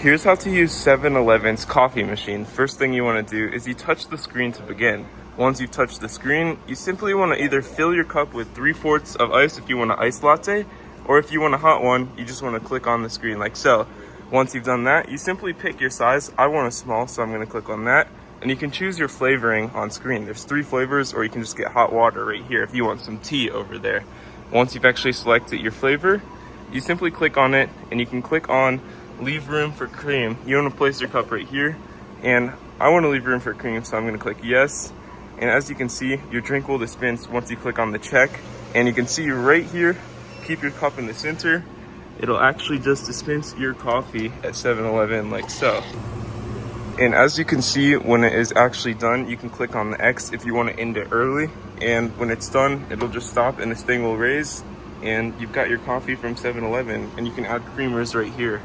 Here's how to use 7-Eleven's coffee machine. First thing you want to do is you touch the screen to begin. Once you've touched the screen, you simply want to either fill your cup with 3/4 of ice if you want an iced latte, or if you want a hot one, you just want to click on the screen like so. Once you've done that, you simply pick your size. I want a small, so I'm going to click on that. And you can choose your flavoring on screen. There's 3 flavors, or you can just get hot water right here if you want some tea over there. Once you've actually selected your flavor, you simply click on it, and you can click on leave room for cream. You want to place your cup right here, and I want to leave room for cream, so I'm going to click yes. And as you can see, your drink will dispense once you click on the check. And you can see right here, keep your cup in the center. It'll actually just dispense your coffee at 7-Eleven like so. And as you can see, when it is actually done, you can click on the X if you want to end it early. And when it's done, it'll just stop and this thing will raise. And you've got your coffee from 7-Eleven, and you can add creamers right here.